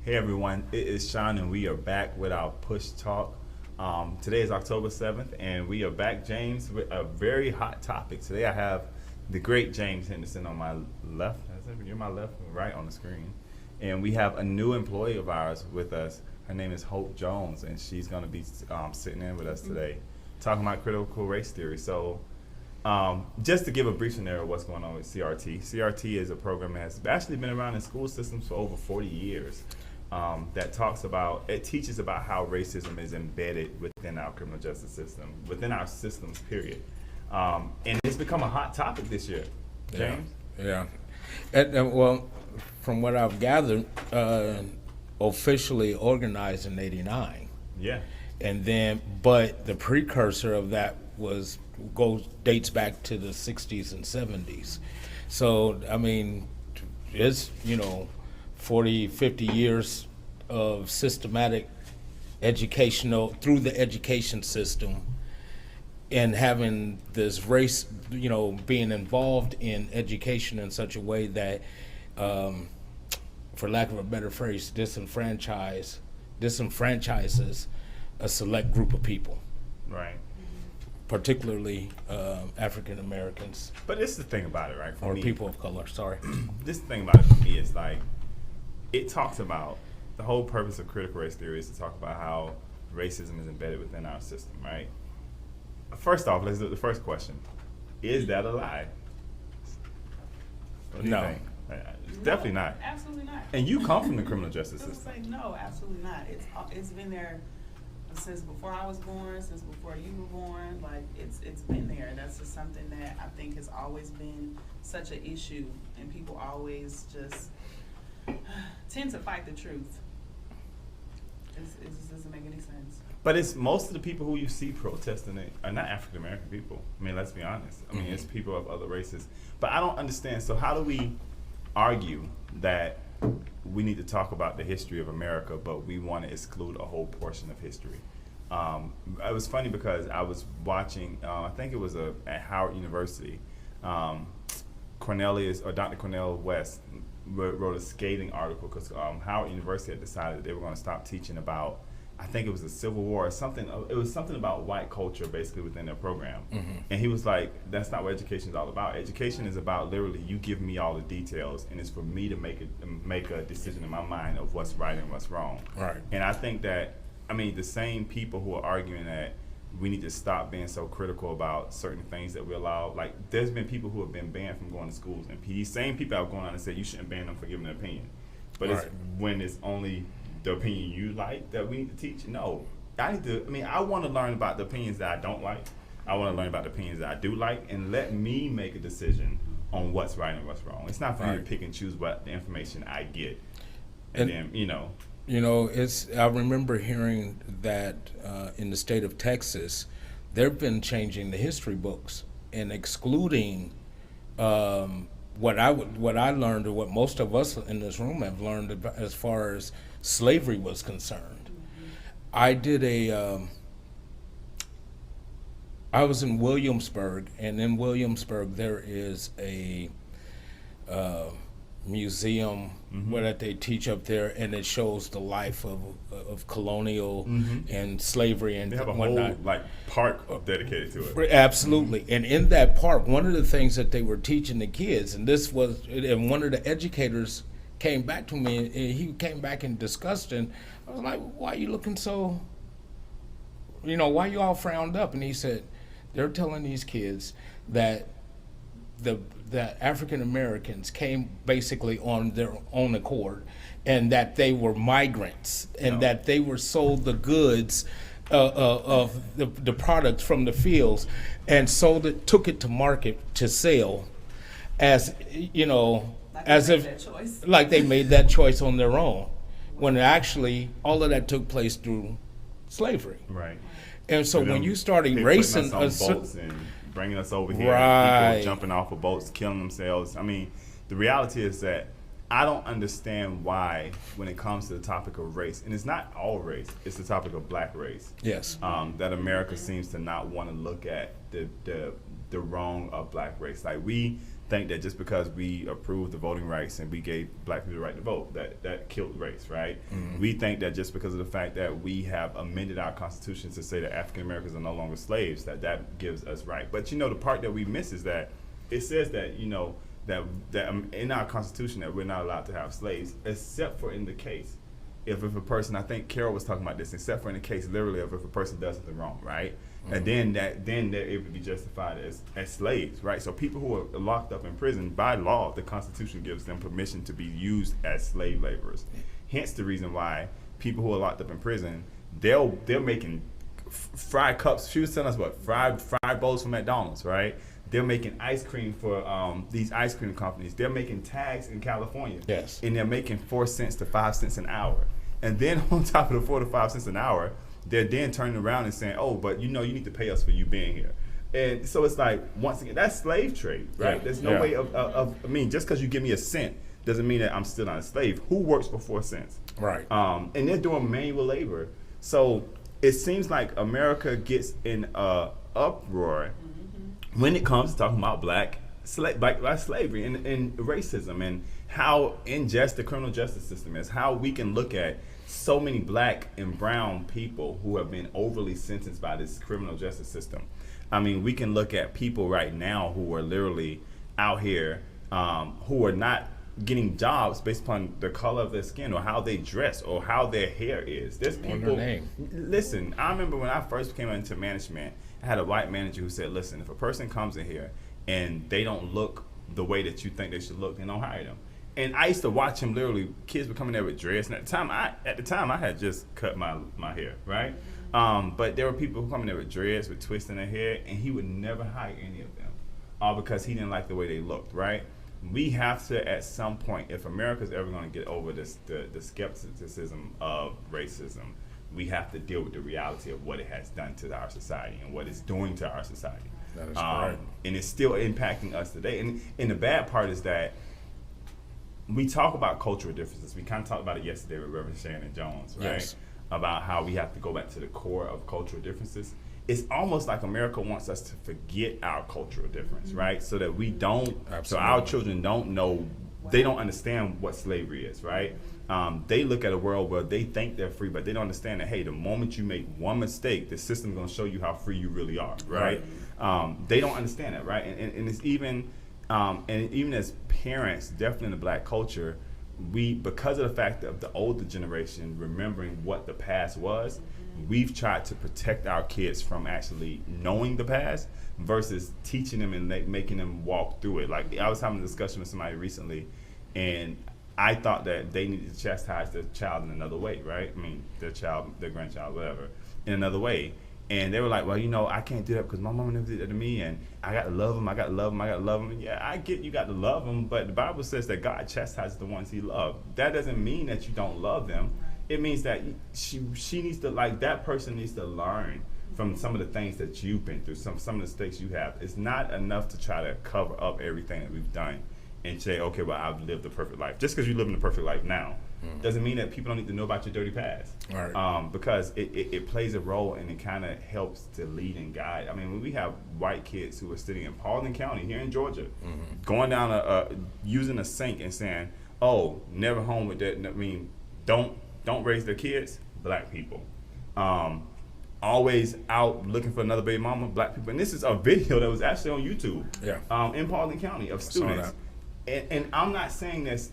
Hey everyone, it is Sean and we are back with our Push Talk. Today is October 7th and we are back, James, with a very hot topic. Today I have the great James Henderson on my left. You're my left and right on the screen. And we have a new employee of ours with us. Her name is Hope Jones, and she's going to be sitting in with us today talking about critical race theory. So just to give a brief scenario of what's going on with CRT. CRT is a program that has actually been around in school systems for over 40 years. It teaches about how racism is embedded within our criminal justice system, within our systems, period. And it's become a hot topic this year. James? Yeah. Well, from what I've gathered, officially organized in '89. Yeah. And then, but the precursor of that dates back to the 60s and 70s. So, I mean, it's, 40, 50 years of systematic through the education system, and having this race, being involved in education in such a way that, for lack of a better phrase, disenfranchises a select group of people. Right. Particularly African Americans. But this is the thing about it, right? Or people of color, sorry. This thing about it for me is like, it talks about, the whole purpose of critical race theory is to talk about how racism is embedded within our system, right? First off, let's do the first question. Is that a lie? What do you think? It's definitely not. Absolutely not. And you come from the criminal justice system. Say no, absolutely not. It's been there since before I was born, since before you were born. Like it's been there. That's just something that I think has always been such an issue, and people always just tend to fight the truth. It just doesn't make any sense. But it's most of the people who you see protesting it are not African American people. I mean, let's be honest. I mean, it's people of other races. But I don't understand. So how do we argue that we need to talk about the history of America, but we want to exclude a whole portion of history? It was funny because I was watching, I think it was at Howard University, Dr. Cornel West wrote a scathing article because Howard University had decided that they were going to stop teaching about, I think it was the Civil War or something. It was something about white culture basically within their program. And he was like, that's not what education is all about. Education is about literally you give me all the details and it's for me to make a decision in my mind of what's right and what's wrong. Right. And I think that, the same people who are arguing that we need to stop being so critical about certain things that we allow, like there's been people who have been banned from going to schools, and these same people have gone on and said you shouldn't ban them for giving an opinion. But right. It's when it's only the opinion you like that we need to teach. No, I want to learn about the opinions that I don't like. I want to learn about the opinions that I do like, and let me make a decision on what's right and what's wrong. It's not for me to pick and choose what the information I get, and then I remember hearing that in the state of Texas, they've been changing the history books and excluding what I learned, or what most of us in this room have learned as far as slavery was concerned. I was in Williamsburg, and in Williamsburg there is a museum where they teach up there, and it shows the life of colonial and slavery and they have a whatnot. whole park dedicated to it. Absolutely. And in that park, one of the things that they were teaching the kids, and one of the educators came back to me, and he came back in disgust, and I was like, why are you looking so, why you all frowned up? And he said, they're telling these kids that that African Americans came basically on their own accord, and that they were migrants, and that they were sold the goods of the products from the fields, and took it to market to sell, as like they made that choice on their own, when actually all of that took place through slavery. Right. And so when you start erasing boats and bringing us over here, right. People jumping off of boats, killing themselves. The reality is that I don't understand why, when it comes to the topic of race, and it's not all race, it's the topic of black race. Yes. That America seems to not want to look at the wrong of black race. Like we think that just because we approved the voting rights and we gave black people the right to vote, that killed race, right? Mm-hmm. We think that just because of the fact that we have amended our Constitution to say that African Americans are no longer slaves, that gives us right. But the part that we miss is that it says that that in our Constitution that we're not allowed to have slaves, except for in the case if a person, I think Carol was talking about this, except for in the case literally of if a person does something wrong, right? Mm-hmm. And then they're able to be justified as slaves, right? So people who are locked up in prison, by law, the Constitution gives them permission to be used as slave laborers. Hence the reason why people who are locked up in prison, they're making fried cups. She was telling us what fried bowls from McDonald's, right? They're making ice cream for these ice cream companies. They're making tags in California. Yes. And they're making 4 cents to 5 cents an hour. And then on top of the 4 to 5 cents an hour, they're then turning around and saying, oh, but you need to pay us for you being here. And so it's like, once again, that's slave trade, right? Yeah. There's no way of just because you give me a cent doesn't mean that I'm still not a slave. Who works for 4 cents? Right. And they're doing manual labor. So it seems like America gets in a uproar when it comes to talking about black slavery and racism and how unjust the criminal justice system is, how we can look at so many black and brown people who have been overly sentenced by this criminal justice system. I mean, we can look at people right now who are literally out here who are not getting jobs based upon the color of their skin or how they dress or how their hair is. There's people, listen, I remember when I first came into management, I had a white manager who said, listen, if a person comes in here and they don't look the way that you think they should look, then don't hire them. And I used to watch him literally, kids were coming there with dreads, and at the time I had just cut my hair, right? But there were people who come in there with dreads, with twists in their hair, and he would never hire any of them, all because he didn't like the way they looked, right? We have to, at some point, if America's ever going to get over the skepticism of racism, we have to deal with the reality of what it has done to our society and what it's doing to our society. That is correct. And it's still impacting us today. And the bad part is that we talk about cultural differences. We kind of talked about it yesterday with Reverend Shannon Jones, right? Yes. About how we have to go back to the core of cultural differences. It's almost like America wants us to forget our cultural difference, right? So that we don't, so our children don't know, they don't understand what slavery is, right? They look at a world where they think they're free, but they don't understand that, hey, the moment you make one mistake, the system's going to show you how free you really are, right? They don't understand that, right? And it's even, and even as parents, definitely in the black culture, because of the fact of the older generation remembering what the past was, we've tried to protect our kids from actually knowing the past versus teaching them and making them walk through it. Like, I was having a discussion with somebody recently, and I thought that they needed to chastise their child in another way, right? I mean, their grandchild, whatever, in another way. And they were like, well, I can't do that because my mama never did that to me, and I got to love them, I got to love them, I got to love them. Yeah, I get you got to love them, but the Bible says that God chastises the ones he loves. That doesn't mean that you don't love them. It means that she needs to, that person needs to learn from some of the things that you've been through, some of the mistakes you have. It's not enough to try to cover up everything that we've done and say, okay, well, I've lived a perfect life. Just because you live in a perfect life now doesn't mean that people don't need to know about your dirty past. Right. Because it plays a role and it kind of helps to lead and guide. I mean, when we have white kids who are sitting in Paulding County here in Georgia, going down using a sink and saying, oh, never home with that. I mean, don't raise their kids, black people. Always out looking for another baby mama, black people. And this is a video that was actually on YouTube in Paulding County of students. And I'm not saying this,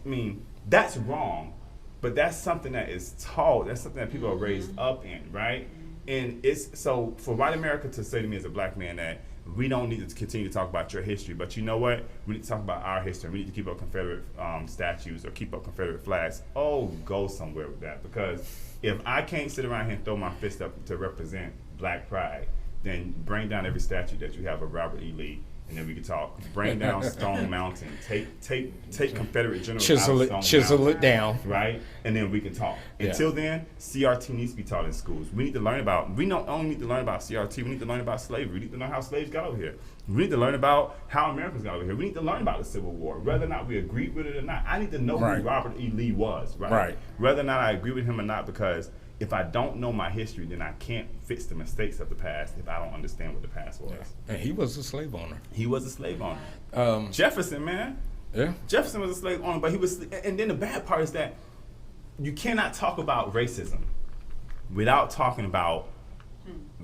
that's wrong, but that's something that is taught. That's something that people are raised up in, right? And it's so for white America to say to me as a black man that we don't need to continue to talk about your history, but you know what? We need to talk about our history. We need to keep up Confederate statues or keep up Confederate flags. Oh, go somewhere with that, because if I can't sit around here and throw my fist up to represent black pride, then bring down every statue that you have of Robert E. Lee, and then we can talk. Bring down Stone Mountain. Take Confederate generals chisel it down. Right? And then we can talk. Until then, CRT needs to be taught in schools. We need to learn about, we don't only need to learn about CRT, we need to learn about slavery. We need to know how slaves got over here. We need to learn about how Americans got over here. We need to learn about the Civil War, whether or not we agree with it or not. I need to know who Robert E. Lee was, right? Whether or not I agree with him or not, because if I don't know my history, then I can't fix the mistakes of the past if I don't understand what the past was. Yeah. And he was a slave owner. He was a slave owner. Jefferson, man. Yeah. Jefferson was a slave owner, but he was, and then the bad part is that you cannot talk about racism without talking about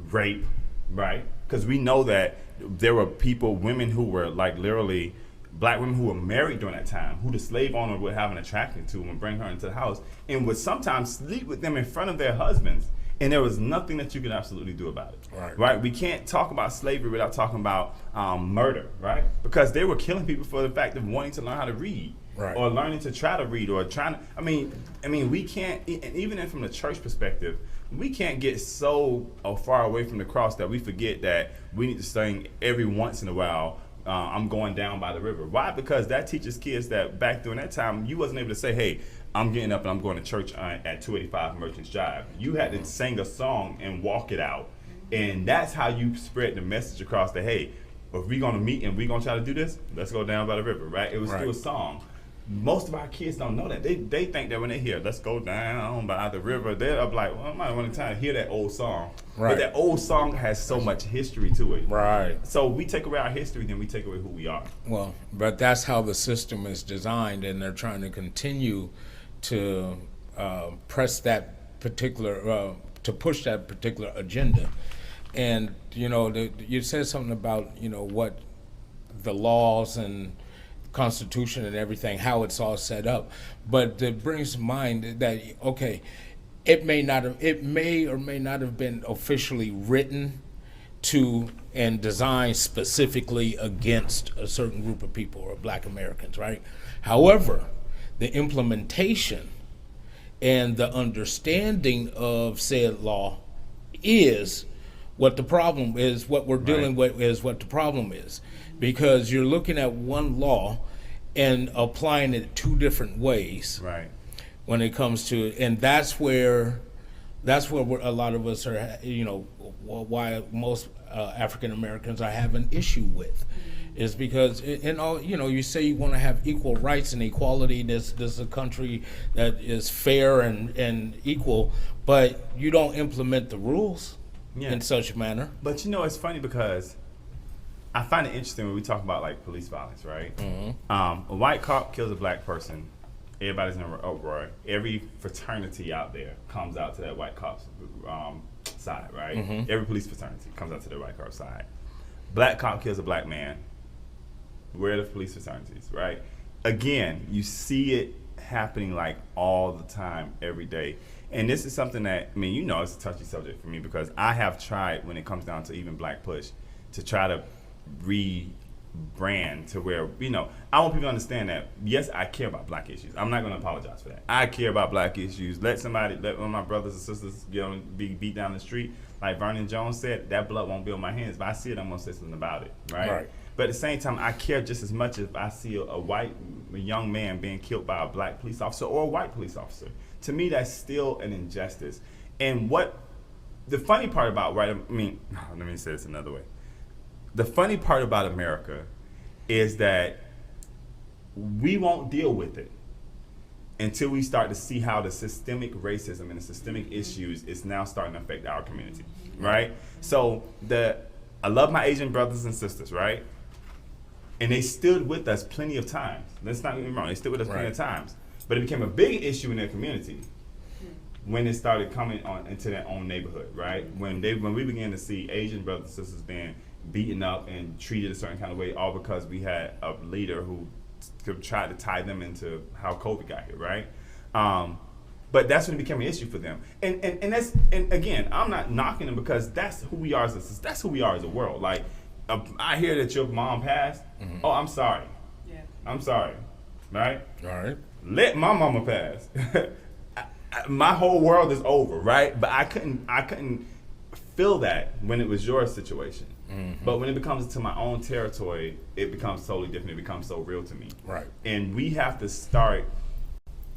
rape, right? Because we know that there were women who were like literally black women who were married during that time, who the slave owner would have an attraction to and bring her into the house, and would sometimes sleep with them in front of their husbands. And there was nothing that you could absolutely do about it. Right? We can't talk about slavery without talking about murder, right? Because they were killing people for the fact of wanting to learn how to read. Right. Or learning to try to read, or trying to. I mean, we can't. And even from the church perspective, we can't get so far away from the cross that we forget that we need to sing every once in a while. I'm going down by the river. Why? Because that teaches kids that back during that time, you wasn't able to say, "Hey, I'm getting up and I'm going to church at 285 Merchants Drive." You had to sing a song and walk it out, and that's how you spread the message across. That hey, if we're gonna meet and we're gonna try to do this, let's go down by the river, right? It was through a song. Most of our kids don't know that. They think that when they hear "let's go down by the river," they're up like, well, I might want to hear that old song. Right. But that old song has so much history to it. Right. So we take away our history, then we take away who we are. Well, but that's how the system is designed, and they're trying to continue to press that particular, to push that particular agenda. And you said something about what the laws and Constitution and everything, how it's all set up, but it brings to mind that it may or may not have been officially written to and designed specifically against a certain group of people or Black Americans, right? However, the implementation and the understanding of said law is what the problem is. What we're dealing with is what the problem is. Because you're looking at one law and applying it two different ways, right? When it comes to, and that's where a lot of us are, why most African Americans are having issue with, is because in all, you say you want to have equal rights and equality. This is a country that is fair and equal, but you don't implement the rules in such a manner. But it's funny because I find it interesting when we talk about like police violence, right? Mm-hmm. A white cop kills a black person, everybody's in an uproar. Every fraternity out there comes out to that white cop's side, right? Mm-hmm. Every police fraternity comes out to the white cop's side. Black cop kills a black man. Where are the police fraternities, right? Again, you see it happening like all the time, every day. And this is something that, it's a touchy subject for me because I have tried, when it comes down to even Black Push, to try to rebrand to where, I want people to understand that, yes, I care about Black issues. I'm not going to apologize for that. I care about Black issues. Let one of my brothers and sisters be beat down the street. Like Vernon Jones said, that blood won't be on my hands. If I see it, I'm going to say something about it, right? But at the same time, I care just as much if I see a young man being killed by a Black police officer or a white police officer. To me, that's still an injustice. And what the funny part about, let me say this another way. The funny part about America is that we won't deal with it until we start to see how the systemic racism and the systemic issues is now starting to affect our community, right? So I love my Asian brothers and sisters, right? And they stood with us plenty of times. Let's not get me wrong, they stood with us plenty of times. But it became a big issue in their community when it started coming on into their own neighborhood, right? When we began to see Asian brothers and sisters being beaten up and treated a certain kind of way, all because we had a leader who tried to tie them into how COVID got here, right? But that's when it became an issue for them. And again, I'm not knocking them because that's who we are that's who we are as a world. Like, I hear that your mom passed. Mm-hmm. Oh, I'm sorry. Yeah. I'm sorry. Right? All right. Let my mama pass. My whole world is over, right? But I couldn't feel that when it was your situation. Mm-hmm. But when it becomes to my own territory, it becomes totally different. It becomes so real to me. Right. And we have to start,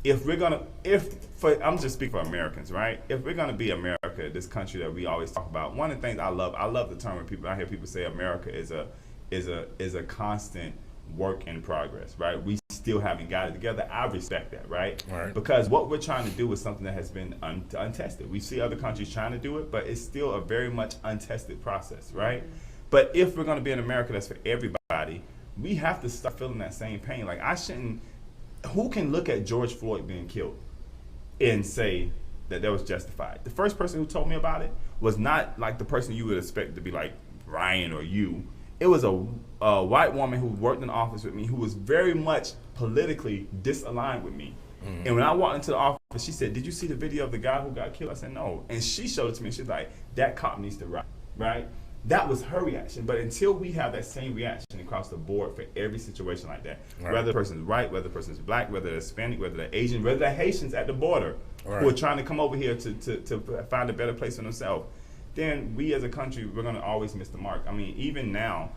I'm just speaking for Americans, right? If we're gonna be America, this country that we always talk about, one of the things I love the term when I hear people say America is a constant work in progress, right? We still haven't got it together. I respect that, right? Right. Because what we're trying to do is something that has been untested. We see other countries trying to do it, but it's still a very much untested process, right? But if we're going to be in America that's for everybody, we have to start feeling that same pain. Like, who can look at George Floyd being killed and say that was justified? The first person who told me about it was not like the person you would expect to be like Ryan or you. It was a white woman who worked in the office with me who was very much politically disaligned with me. Mm-hmm. And when I walked into the office, she said, "Did you see the video of the guy who got killed?" I said, "No." And she showed it to me. She's like, "That cop needs to ride," right? That was her reaction. But until we have that same reaction across the board for every situation like that, whether the person's white, whether the person's black, whether they're Hispanic, whether they're Asian, whether they're Haitians at the border who are trying to come over here to find a better place for themselves, then we as a country, we're going to always miss the mark. I mean, even now,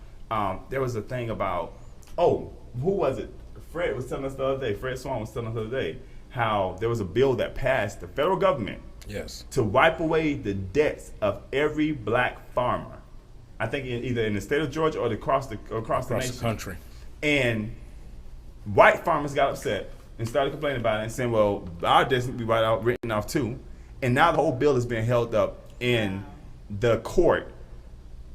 there was a thing about, who was it? Fred was telling us the other day, Fred Swan was telling us the other day, how there was a bill that passed the federal government to wipe away the debts of every black farmer. I think either in the state of Georgia or across the nation. Country. And white farmers got upset and started complaining about it and saying, well, our debts need to be written off too. And now the whole bill is being held up in the court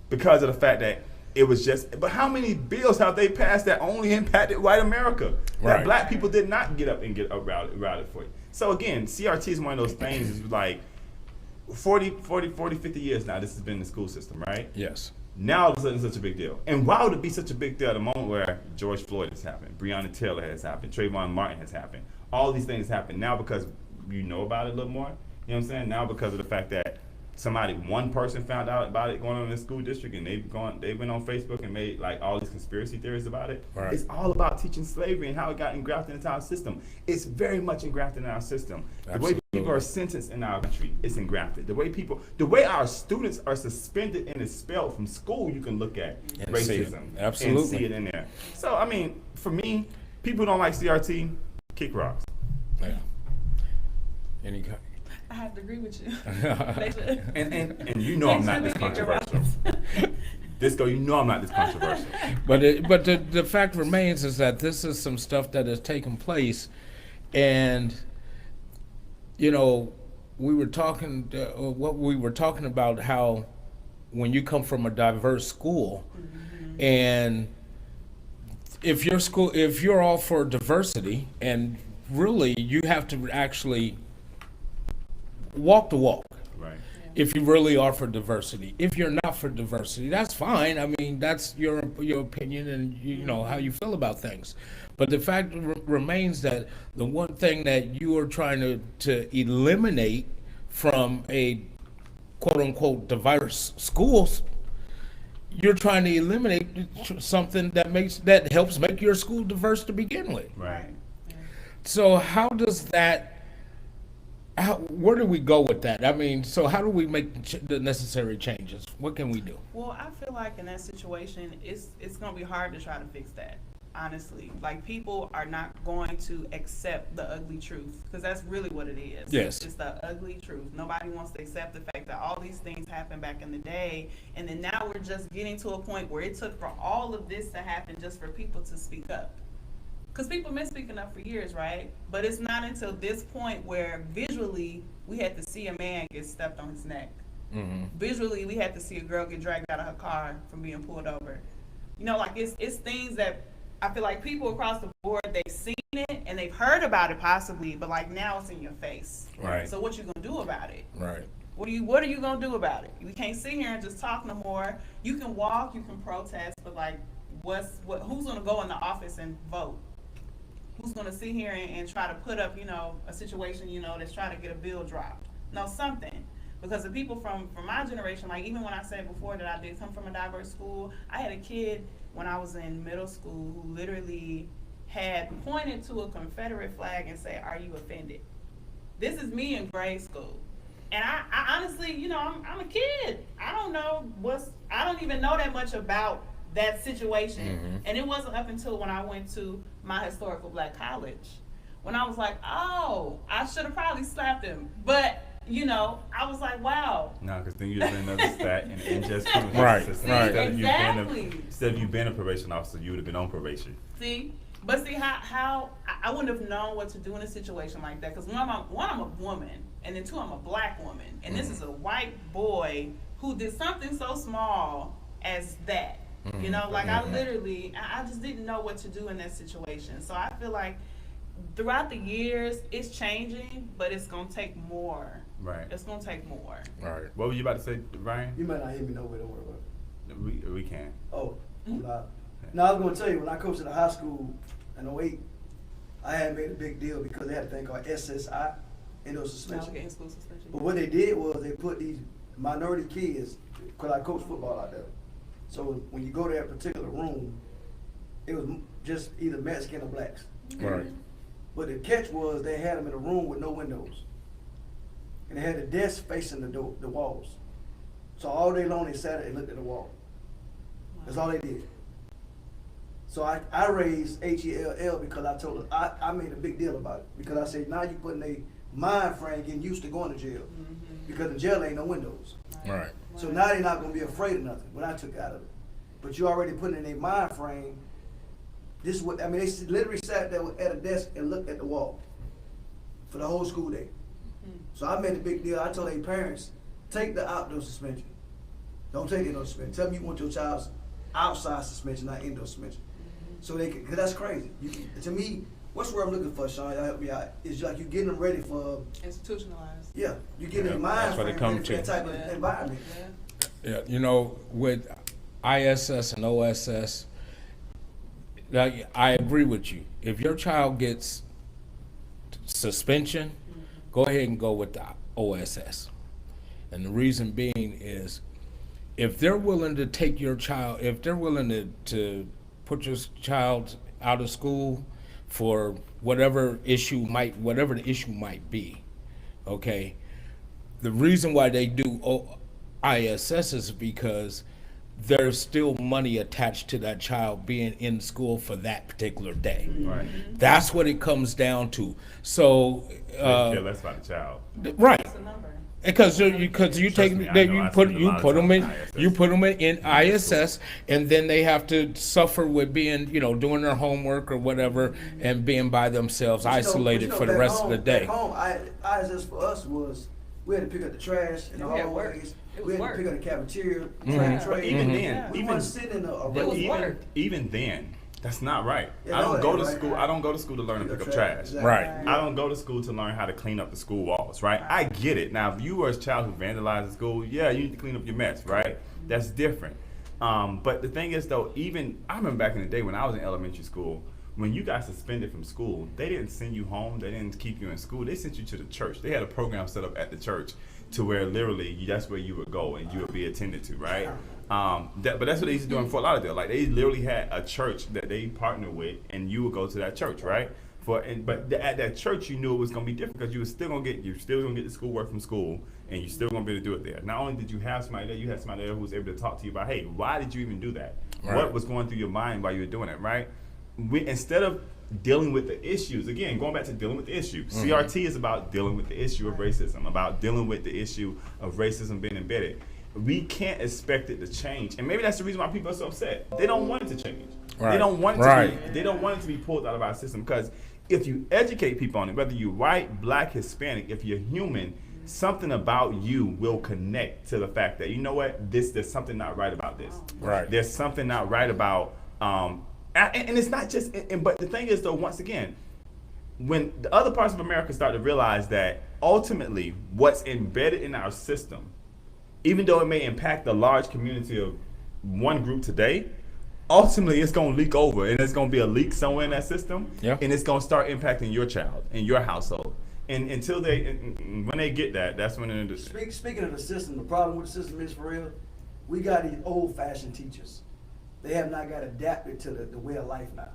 because of the fact that it was but how many bills have they passed that only impacted white America? That black people did not get up and get routed for it. So again, CRT is one of those things, is like 40, 50 years now, this has been the school system, right? Yes. Now all of a sudden it's such a big deal. And why would it be such a big deal at a moment where George Floyd has happened, Breonna Taylor has happened, Trayvon Martin has happened? All these things happen now because you know about it a little more. You know what I'm saying? Now because of the fact that one person found out about it going on in the school district, and they went on Facebook and made like all these conspiracy theories about it. Right. It's all about teaching slavery and how it got engrafted into our system. It's very much engrafted in our system. Absolutely. The way people are sentenced in our country, it's engrafted. The way our students are suspended and expelled from school, you can look at and racism and see it in there. So I mean, for me, people who don't like CRT, kick rocks. Yeah. I have to agree with you. and you know I'm not this controversial. Disco, you know I'm not this controversial. But the fact remains is that this is some stuff that has taken place, and we were talking about how when you come from a diverse school, and if you're all for diversity, and really you have to actually walk the walk. Right. If you really are for diversity. If you're not for diversity, that's fine. I mean, that's your opinion and you know how you feel about things. But the fact remains that the one thing that you are trying to eliminate from a quote unquote diverse schools, you're trying to eliminate something that helps make your school diverse to begin with. Right. So how does that? Where do we go with that? I mean, so how do we make the necessary changes? What can we do? Well, I feel like in that situation, it's going to be hard to try to fix that, honestly. Like, people are not going to accept the ugly truth, because that's really what it is. Yes. It's the ugly truth. Nobody wants to accept the fact that all these things happened back in the day, and then now we're just getting to a point where it took for all of this to happen just for people to speak up. Because people been speaking up for years, right? But it's not until this point where visually we had to see a man get stepped on his neck. Mm-hmm. Visually, we had to see a girl get dragged out of her car from being pulled over. Like it's things that I feel like people across the board, they've seen it and they've heard about it possibly, but like now it's in your face. Right. So what you gonna do about it? Right. What are you gonna do about it? We can't sit here and just talk no more. You can walk, you can protest, but like who's gonna go in the office and vote? Who's going to sit here and try to put up, a situation, that's trying to get a bill dropped? No, something. Because the people from my generation, like even when I said before that I did come from a diverse school, I had a kid when I was in middle school who literally had pointed to a Confederate flag and said, "Are you offended?" This is me in grade school. And I honestly, I'm a kid. I don't even know that much about that situation. Mm-hmm. And it wasn't up until when I went to my historical black college when I was like, oh, I should have probably slapped him. But, I was like, wow. No, because then you'd have been another stat and just right. Instead of you being a probation officer, you would have been on probation. See? But see how I wouldn't have known what to do in a situation like that, because one, I'm a woman, and then two, I'm a black woman, and this is a white boy who did something so small as that. You know, like I just didn't know what to do in that situation. So I feel like throughout the years, it's changing, but it's gonna take more. Right. It's gonna take more. Right. What were you about to say, Ryan? You might not hear me no way, don't worry about it. We can. Oh, I'm loud. No, I was going to tell you, when I coached at a high school in 08, I had made a big deal because they had a thing called SSI, indoor suspension. Okay, school suspension. But what they did was they put these minority kids, because I coached football out there. So when you go to that particular room, it was just either Mexican or blacks. Right. But the catch was they had them in a room with no windows. And they had a desk facing the walls. So all day long they sat and looked at the wall. That's all they did. So I raised HELL because I told her, I made a big deal about it. Because I said, now you're putting a mind frame getting used to going to jail. Because in jail ain't no windows. Right. So now they're not going to be afraid of nothing, what I took out of it. But you already put in a mind frame. This is what, I mean, they literally sat there at a desk and looked at the wall for the whole school day. So I made a big deal. I told their parents, take the outdoor suspension. Don't take indoor suspension. Tell them you want your child's outside suspension, not indoor suspension. So they can, because that's crazy. To me, what's where I'm looking for, Sean, y'all help me out, is like you getting them ready for Institutionalized. Yeah, you getting their mind that's what frame it come ready for that to. type of environment. Yeah, you know, with ISS and OSS, like, I agree with you. If your child gets suspension, go ahead and go with the OSS. And the reason being is, if they're willing to take your child, if they're willing to put your child out of school for whatever the issue might be, okay, the reason why they do ISS is because there's still money attached to that child being in school for that particular day. Right. That's what it comes down to. So, Yeah, less about the child. right. That's the number. Because you take me, I know I spend a lot of time in ISS. you put them in ISS, and then they have to suffer with being, doing their homework or whatever, and being by themselves, isolated for the rest of the day. Back home, ISS for us was, we had to pick up the trash in the Yeah, work. hallways. It We was had to pick up the cafeteria, But tray. even then, We even wasn't sitting in a It was room. work. even then, that's not right. Yeah, I don't no, go to right. school. I don't go to school to learn to pick up trash. Exactly. Right. I don't go to school to learn how to clean up the school walls, right? I get it. Now, if you were a child who vandalized the school, yeah, you need to clean up your mess, right? That's different. But the thing is, though, I remember back in the day when I was in elementary school, when you got suspended from school, they didn't send you home. They didn't keep you in school. They sent you to the church. They had a program set up at the church to where literally that's where you would go and you would be attended to, right? But that's what they used to do in Fort Lauderdale. Like, they literally had a church that they partnered with, and you would go to that church, right? But at that church, you knew it was going to be different because you're still gonna get the schoolwork from school, and you're still gonna be able to do it there. Not only did you have somebody there, you had somebody there who was able to talk to you about, hey, why did you even do that? Right. What was going through your mind while you were doing it, right? Instead of dealing with the issues, again, going back to dealing with the issue, CRT is about dealing with the issue of racism, about dealing with the issue of racism being embedded. We can't expect it to change, and maybe that's the reason why people are so upset. They don't want it to change. Right. They don't want it Right. to be. They don't want it to be pulled out of our system, because if you educate people on it, whether you're white, black, Hispanic, if you're human, something about you will connect to the fact that, you know what, there's something not right about this. Right. There's something not right about, and it's not just. But the thing is, though, once again, when the other parts of America start to realize that ultimately what's embedded in our system, even though it may impact the large community of one group today, ultimately it's going to leak over, and it's going to be a leak somewhere in that system, Yeah. and it's going to start impacting your child and your household. And when they get that, that's when it is. Speaking of the system, the problem with the system is, for real, we got these old-fashioned teachers. They have not got adapted to the way of life now.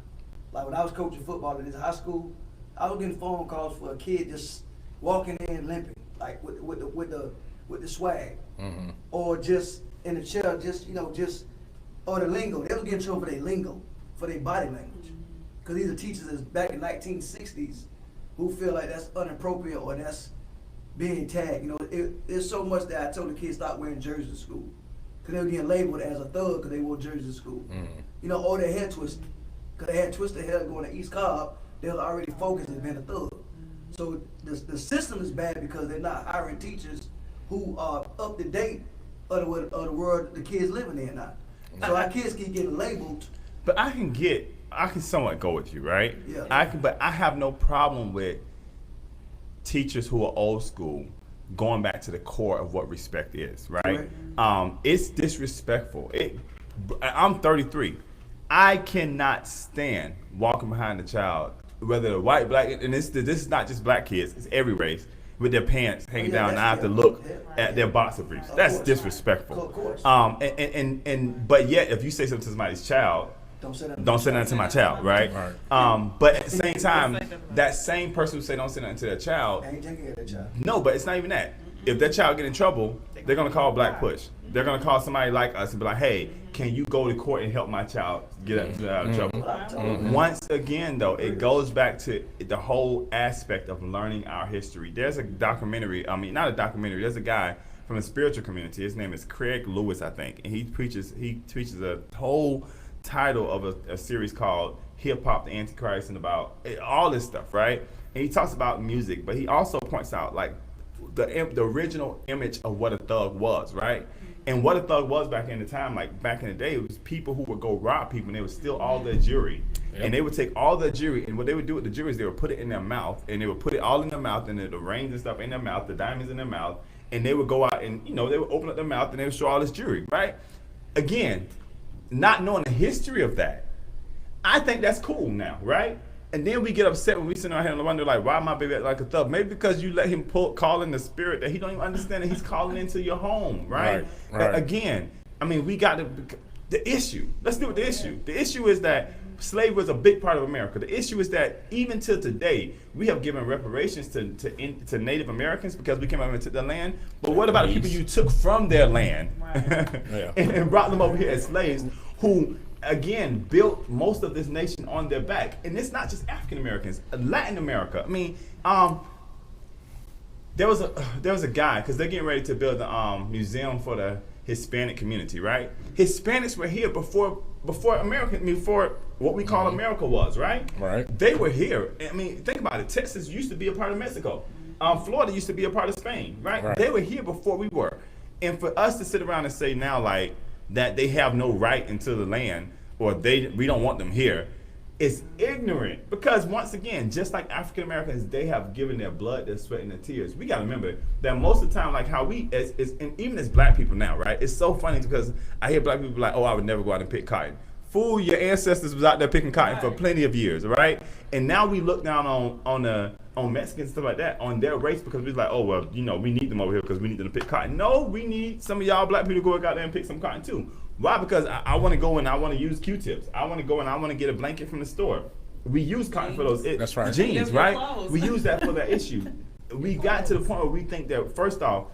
Like when I was coaching football in this high school, I was getting phone calls for a kid just walking in limping, like with the swag, or just in the chair, or the lingo. They was getting trouble for their lingo, for their body language, because these are teachers that's back in 1960s who feel like that's inappropriate or that's being tagged. There's so much that I told the kids stop wearing jerseys to school, because they were getting labeled as a thug because they wore jerseys to school. Or their hair twisted. because they had twisted hair going to East Cobb. They were already focused and been a thug. So the system is bad because they're not hiring teachers who are up to date of the world the kids living in now. So our kids keep getting labeled. But I can somewhat go with you, right? Yeah. But I have no problem with teachers who are old school going back to the core of what respect is, right? It's disrespectful. I'm 33. I cannot stand walking behind a child, whether they're white, black, and this is not just black kids, it's every race, with their pants hanging down, and I have to look at their boxer briefs. That's disrespectful. Of course. But yet, if you say something to somebody's child, don't say nothing to my child, right? But at the same time, that same person who say don't say nothing to their child, ain't taking care of their child. no, but it's not even that. If their child get in trouble, they're gonna call Black Push. They're gonna call somebody like us and be like, "Hey, can you go to court and help my child get out of trouble?" Once again, though, it goes back to the whole aspect of learning our history. There's a documentary. I mean, not a documentary. There's a guy from a spiritual community. His name is Craig Lewis, I think, and he preaches a whole title of a series called Hip Hop, the Antichrist, and about all this stuff, right? And he talks about music, but he also points out like the original image of what a thug was, right? And what a thug was back in the time, like back in the day, it was people who would go rob people and they would steal all their jewelry. Yep. And they would take all their jewelry, and what they would do with the jewelry is they would put it in their mouth, and they would put it all in their mouth, and the rings and stuff in their mouth, the diamonds in their mouth, and they would go out and, they would open up their mouth and they would show all this jewelry, right? Again, not knowing the history of that, I think that's cool now, right? And then we get upset when we sit around here and wonder, like, why my baby act like a thug? Maybe because you let him call in the spirit that he don't even understand that he's calling into your home, right? Again, I mean, we got the issue. Let's deal with the issue. The issue is that slavery was a big part of America. The issue is that even till today, we have given reparations to Native Americans because we came over and took their land. But what about the people you took from their land and brought them over here as slaves who, again, built most of this nation on their back? And it's not just African Americans, Latin America. I mean, there was a guy, because they're getting ready to build a museum for the Hispanic community, right? Hispanics were here before what we call America was, right? Right. They were here. I mean, think about it. Texas used to be a part of Mexico. Florida used to be a part of Spain, right? They were here before we were. And for us to sit around and say now, like, that they have no right into the land, or we don't want them here, is ignorant. Because once again, just like African Americans, they have given their blood, their sweat, and their tears. We got to remember that most of the time, like how we, and even as black people now, right? It's so funny because I hear black people like, "Oh, I would never go out and pick cotton." Fool, your ancestors was out there picking cotton for plenty of years, right? And now we look down on Mexicans and stuff like that, on their race, because we're like, oh, well, we need them over here because we need them to pick cotton. No, we need some of y'all black people to go out there and pick some cotton too. Why? Because I want to go and I want to use Q-tips. I want to go and I want to get a blanket from the store. We use cotton for those That's right. jeans, right? We use that for that issue. We got to the point where we think that, first off,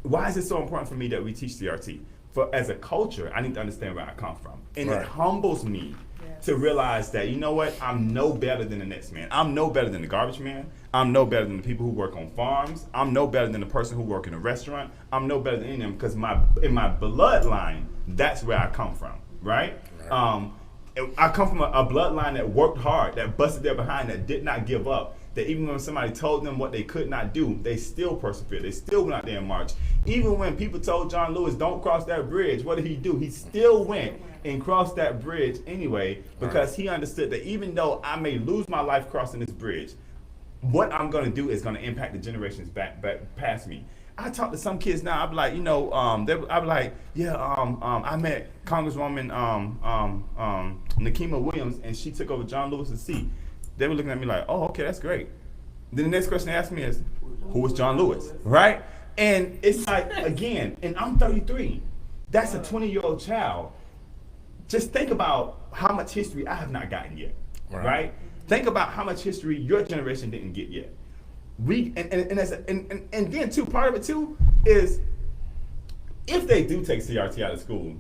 why is it so important for me that we teach CRT? For as a culture, I need to understand where I come from. And it humbles me to realize that, you know what, I'm no better than the next man. I'm no better than the garbage man. I'm no better than the people who work on farms. I'm no better than the person who work in a restaurant. I'm no better than any of them, because in my bloodline, that's where I come from, right? I come from a bloodline that worked hard, that busted their behind, that did not give up. That even when somebody told them what they could not do, they still persevered. They still went out there and marched. Even when people told John Lewis, don't cross that bridge, what did he do? He still went and crossed that bridge anyway, because he understood that even though I may lose my life crossing this bridge, what I'm going to do is going to impact the generations back past me. I talk to some kids now. I'd be like, I'd be like, I met Congresswoman Nikema Williams, and she took over John Lewis's seat. They were looking at me like, oh, okay, that's great. Then the next question they asked me is, who was John Lewis, right? And it's like, again, and I'm 33. That's a 20-year-old child. Just think about how much history I have not gotten yet, right? Think about how much history your generation didn't get yet. And then too, part of it too is, if they do take CRT out of school,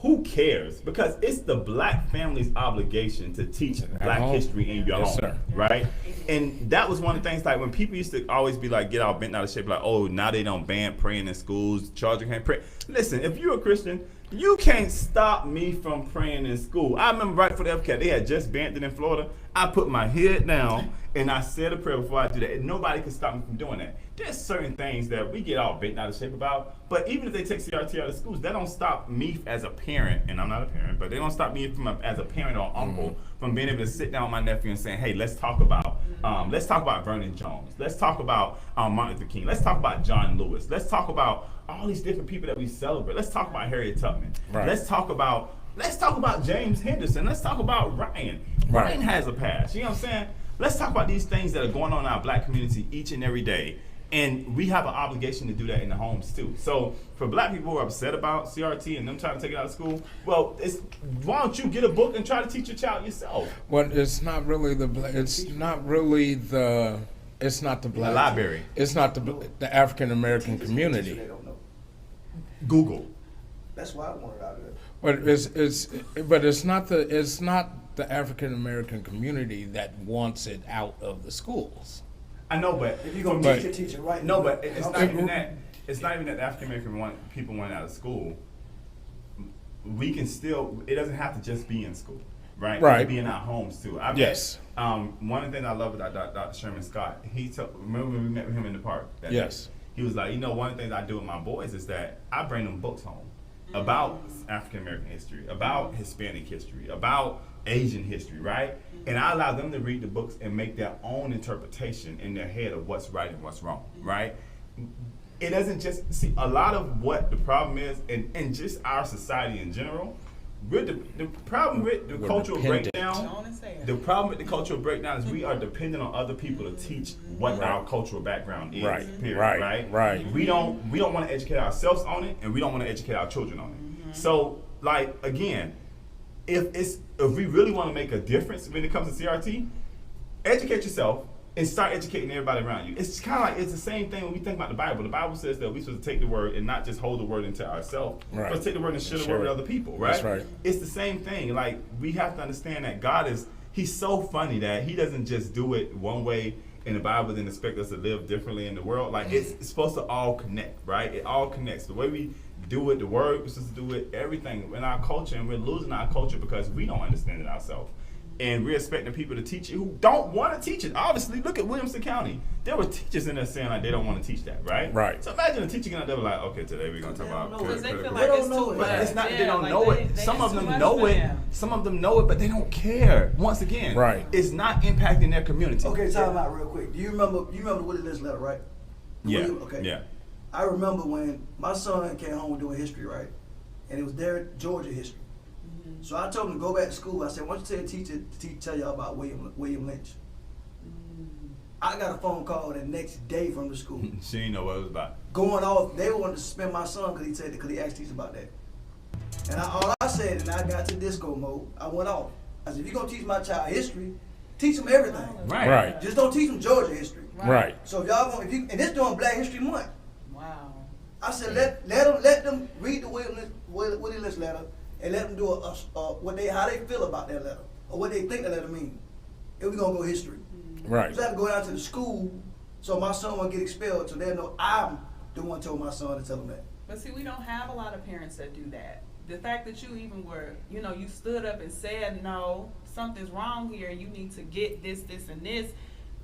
who cares? Because it's the black family's obligation to teach black home. history in your Yes, home, sir. right? And that was one of the things, like when people used to always be like, get all bent out of shape, like, oh, now they don't ban praying in schools, children can't pray. Listen, if you're a Christian, you can't stop me from praying in school. I remember right for the FCAT, they had just banned it in Florida. I put my head down and I said a prayer before I do that. And nobody could stop me from doing that. There's certain things that we get all bent out of shape about, but even if they take CRT out of schools, that don't stop me as a parent, and I'm not a parent, but they don't stop me from as a parent or uncle from being able to sit down with my nephew and saying, hey, let's talk about Vernon Jones. Let's talk about Martin Luther King. Let's talk about John Lewis. Let's talk about all these different people that we celebrate. Let's talk about Harriet Tubman. Right. Let's talk about James Henderson. Let's talk about Ryan. Right. Ryan has a past. You know what I'm saying? Let's talk about these things that are going on in our black community each and every day. And we have an obligation to do that in the homes too. So for black people who are upset about CRT and them trying to take it out of school, well, why don't you get a book and try to teach your child yourself? Well, it's not really the black. It's not really the. It's not the black. The library. It's not the African American community. They don't know. Google. That's why I wanted out of there. But it's not the African American community that wants it out of the schools. I know, but If you're gonna teach it right. no, but it's not even that. It's not even that the African American people want out of school. We can still. It doesn't have to just be in school, right? Right. It can be in our homes too. Yes. One of the things I love about Dr. Sherman Scott, remember when we met with him in the park? Yes. Day? He was like, one of the things I do with my boys is that I bring them books home about African American history, about Hispanic history, about Asian history, right? And I allow them to read the books and make their own interpretation in their head of what's right and what's wrong, right? It doesn't just, see, a lot of what the problem is, and just our society in general, the problem with the cultural breakdown, the problem with the cultural breakdown is we are dependent on other people to teach what our cultural background is. Right. Period, Right. We don't want to educate ourselves on it, and we don't want to educate our children on it. So, like, again, if we really want to make a difference when it comes to CRT, educate yourself and start educating everybody around you. It's kind of like, it's the same thing when we think about the Bible. The Bible says that we're supposed to take the word and not just hold the word into ourselves, but take the word and share the word with other people, right? That's right. It's the same thing. Like, we have to understand that God he's so funny that he doesn't just do it one way in the Bible and expect us to live differently in the world. Like, it's supposed to all connect, right? It all connects. The way we do it, the word, we're supposed to do it, everything in our culture, and we're losing our culture because we don't understand it ourselves. And we're expecting people to teach it who don't want to teach it. Obviously, look at Williamson County. There were teachers in there saying like they don't want to teach that, right? Right. So imagine a teacher getting out there like, okay, today we're gonna talk about Because they feel critical. like it's too But much. it's not that they Yeah, don't like know it. Some of them know it. Some of them know it, but they don't care. Once again, Right. It's not impacting their community. Okay, time out real quick. Do you remember Willie Lynch letter, right? Yeah. Okay. Yeah. I remember when my son came home doing history, right? And it was their Georgia history. So I told him to go back to school. I said, why don't you tell a teacher to tell y'all about William Lynch? I got a phone call the next day from the school. She didn't know what it was about. Going off, they wanted to suspend my son because he asked teachers about that. And all I said, and I got to disco mode, I went off. I said, if you're going to teach my child history, teach them everything. Right. Just don't teach them Georgia history. Right. So if y'all want, and this during Black History Month. Wow. I said, let them read the Willie Lynch letter and let them do how they feel about that letter or what they think the letter means. And we're gonna go history. Right. So I have to go down to the school so my son won't get expelled. So they know I'm the one told my son to tell them that. But see, we don't have a lot of parents that do that. The fact that you even were, you stood up and said, no, something's wrong here. You need to get this, and this.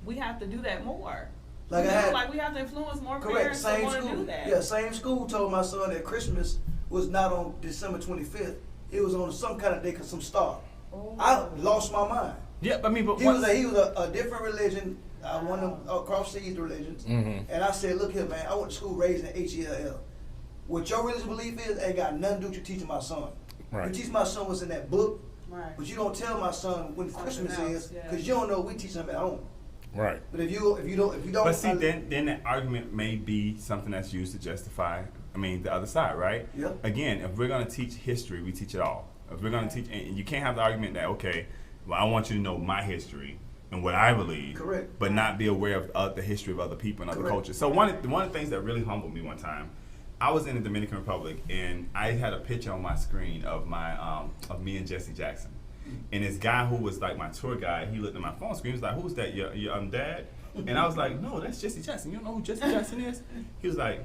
We have to do that more. Like we have to influence more correct, parents to same want to school. do that. Yeah, same school told my son that Christmas was not on December 25th. It was on some kind of day, some star. Oh. I lost my mind. Yeah, I mean, but He was a different religion, one of them across seas religions. Mm-hmm. And I said, look here, man, I went to school raised in HELL. What your religious belief is ain't got nothing to do with you teaching my son. Right. You teach my son what's in that book, Right. but you don't tell my son when Christmas else, is, yeah. because you don't know we teach them at home. Right. But if you don't, But see, then that argument may be something that's used to justify, the other side, right? Yeah. Again, if we're going to teach history, we teach it all. If we're going to teach, and you can't have the argument that, okay, well, I want you to know my history and what I believe, Correct. but not be aware of the history of other people and other Correct. cultures. So one of the things that really humbled me one time, I was in the Dominican Republic, and I had a picture on my screen of of me and Jesse Jackson. And this guy who was like my tour guide, he looked at my phone screen. He was like, "Who's that? Your dad?" And I was like, "No, that's Jesse Jackson. You don't know who Jesse Jackson is?" He was like,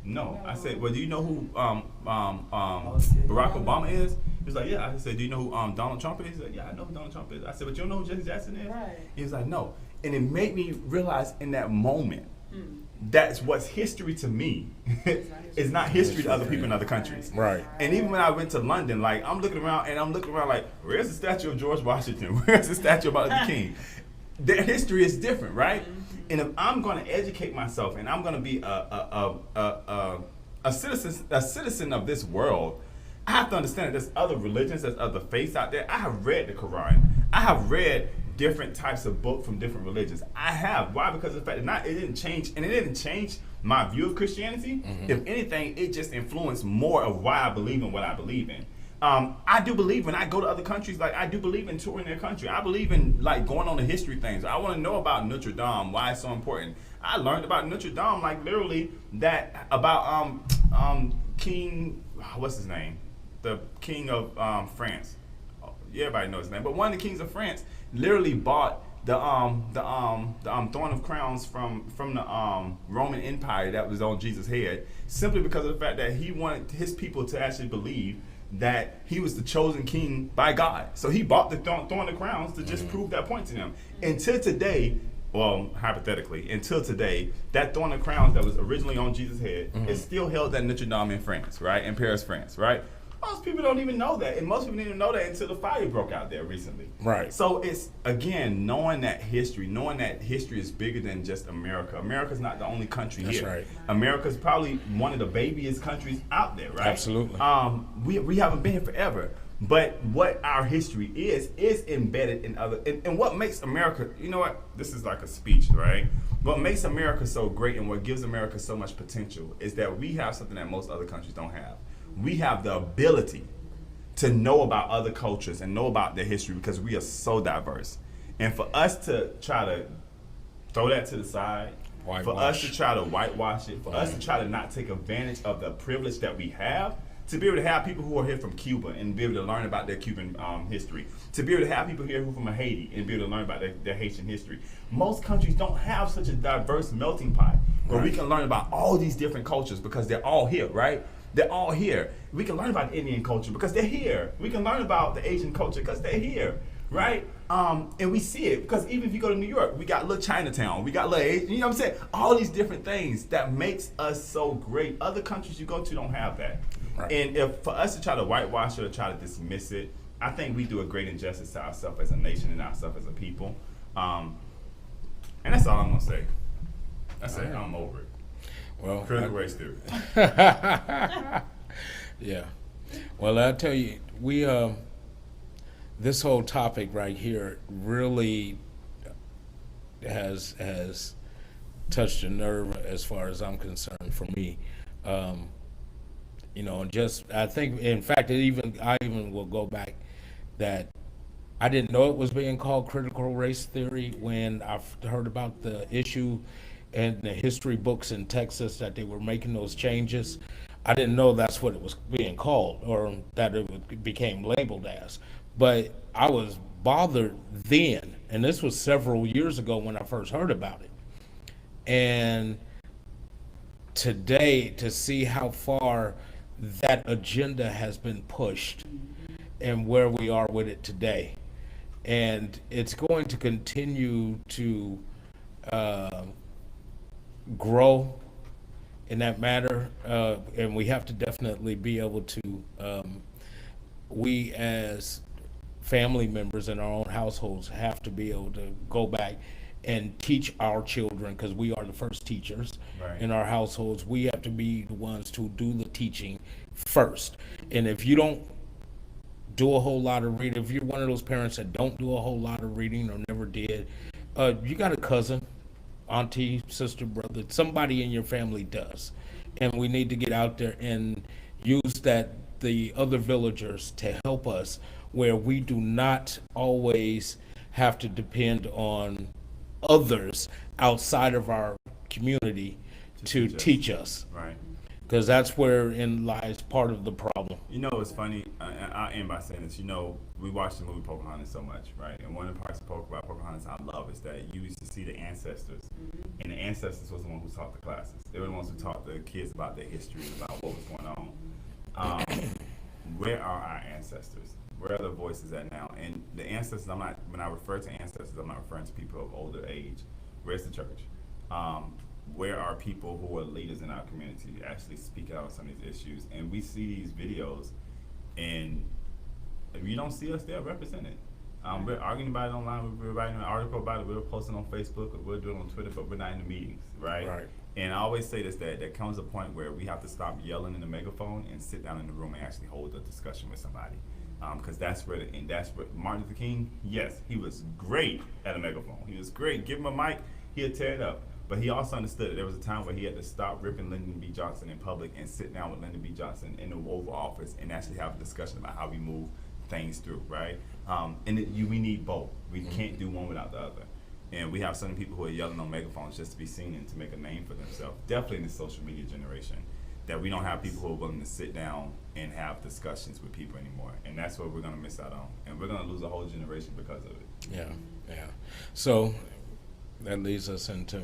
"No." I said, "Well, do you know who Barack Obama is?" He was like, "Yeah." I said, "Do you know who Donald Trump is?" He said, "Yeah, I know who Donald Trump is." I said, "But you don't know who Jesse Jackson is?" Right. He was like, "No." And it made me realize in that moment, that's what's history to me. It's not history to other people in other countries. Right. And even when I went to London, like I'm looking around like, where's the statue of George Washington? Where's the statue of Martin Luther King? Their history is different, right? And if I'm going to educate myself and I'm going to be a citizen of this world, I have to understand that there's other religions, there's other faiths out there. I have read the Quran. I have read different types of books from different religions. I have. Why? Because of the fact that it didn't change my view of Christianity. If anything, it just influenced more of why I believe in what I believe in. I do believe when I go to other countries, like I do believe in touring their country. I believe in like going on the history things. I want to know about Notre Dame, why it's so important. I learned about Notre Dame, like literally that about King, what's his name? The king of France. Yeah, everybody knows his name. But one of the kings of France literally bought the throne of crowns from the Roman Empire that was on Jesus' head, simply because of the fact that he wanted his people to actually believe that he was the chosen king by God. So he bought the throne of crowns to just prove that point to them. Until today, well, hypothetically, until today, that throne of crowns that was originally on Jesus' head is still held at Notre Dame in France, right? In Paris, France, right? Most people don't even know that, and most people didn't even know that until the fire broke out there recently. Right. So it's, again, knowing that history is bigger than just America. America's not the only country That's here. right. America's probably one of the babiest countries out there, right? Absolutely. We haven't been here forever, but what our history is embedded in other, and what makes America, you know what, this is like a speech, right? What makes America so great and what gives America so much potential is that we have something that most other countries don't have. We have the ability to know about other cultures and know about their history because we are so diverse. And for us to try to throw that to the side, for us to try to whitewash it, for us to try to not take advantage of the privilege that we have, to be able to have people who are here from Cuba and be able to learn about their Cuban history, to be able to have people here who are from Haiti and be able to learn about their Haitian history. Most countries don't have such a diverse melting pot where we can learn about all these different cultures because they're all here, right? They're all here. We can learn about the Indian culture because they're here. We can learn about the Asian culture because they're here, right? And we see it because even if you go to New York, we got little Chinatown, we got little, you know what I'm saying? All these different things that makes us so great. Other countries you go to don't have that. Right. And if for us to try to whitewash it or try to dismiss it, I think we do a great injustice to ourselves as a nation and ourselves as a people. And that's all I'm gonna say. That's it. I'm over it. Well, critical race theory. Yeah. Well, I tell you, we this whole topic right here really has touched a nerve as far as I'm concerned for me. You know, just I think, in fact, I even will go back that I didn't know it was being called critical race theory when I heard about the issue and the history books in Texas that they were making those changes. I didn't know that's what it was being called or that it became labeled as. But I was bothered then, and this was several years ago when I first heard about it. And today, to see how far that agenda has been pushed and where we are with it today. And it's going to continue to grow in that matter, and we have to definitely be able to, we as family members in our own households have to be able to go back and teach our children, because we are the first teachers in our households. We have to be the ones to do the teaching first. And if you don't do a whole lot of reading, if you're one of those parents that don't do a whole lot of reading or never did, you got a cousin, auntie, sister, brother, somebody in your family does. And we need to get out there and use the other villagers to help us, where we do not always have to depend on others outside of our community to teach us. Right. because that's wherein lies part of the problem. You know, it's funny. I'll end by saying this. You know, we watched the movie Pocahontas so much, right? And one of the parts about Pocahontas I love is that you used to see the ancestors, and the ancestors was the one who taught the classes. They were the ones who taught the kids about their history, about what was going on. Where are our ancestors? Where are the voices at now? And the ancestors, when I refer to ancestors, I'm not referring to people of older age. Where's the church? Where are people who are leaders in our community actually speak out on some of these issues? And we see these videos, and if you don't see us there represented, we're arguing about it online, we're writing an article about it, we're posting on Facebook, or we're doing it on Twitter, but we're not in the meetings, right? Right. And I always say this, that there comes a point where we have to stop yelling in the megaphone and sit down in the room and actually hold a discussion with somebody. Because that's where Martin Luther King, yes, he was great at a megaphone. He was great. Give him a mic, he'd tear it up. But he also understood that there was a time where he had to stop ripping Lyndon B. Johnson in public and sit down with Lyndon B. Johnson in the Oval Office and actually have a discussion about how we move things through, right? We need both. We can't do one without the other. And we have some people who are yelling on megaphones just to be seen and to make a name for themselves. Definitely in the social media generation, that we don't have people who are willing to sit down and have discussions with people anymore. And that's what we're going to miss out on. And we're going to lose a whole generation because of it. Yeah. So that leads us into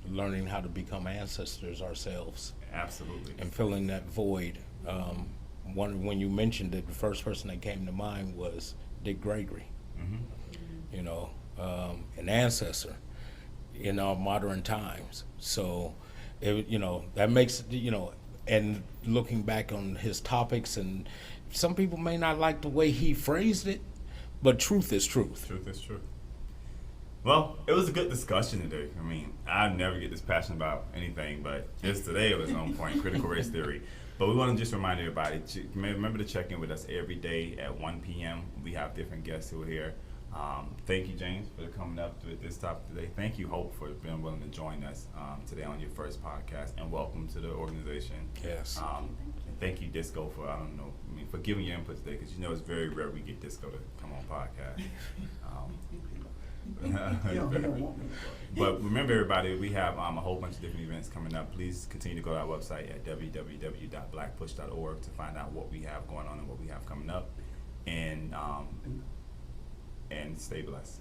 learning how to become ancestors ourselves. Absolutely. And filling that void. When you mentioned it, the first person that came to mind was Dick Gregory. You know, an ancestor in our modern times. So, that makes, and looking back on his topics, and some people may not like the way he phrased it, but truth is truth. Truth is truth. Well, it was a good discussion today. I mean, I never get this passionate about anything, but just today it was on point, critical race theory. But we want to just remind everybody, remember to check in with us every day at 1 p.m. We have different guests who are here. Thank you, James, for coming up with this topic today. Thank you, Hope, for being willing to join us today on your first podcast, and welcome to the organization. Yes. And thank you, Disco, for giving your input today, because it's very rare we get Disco to come on podcast. But remember, everybody, we have a whole bunch of different events coming up. Please continue to go to our website at www.blackpush.org to find out what we have going on and what we have coming up. And stay blessed.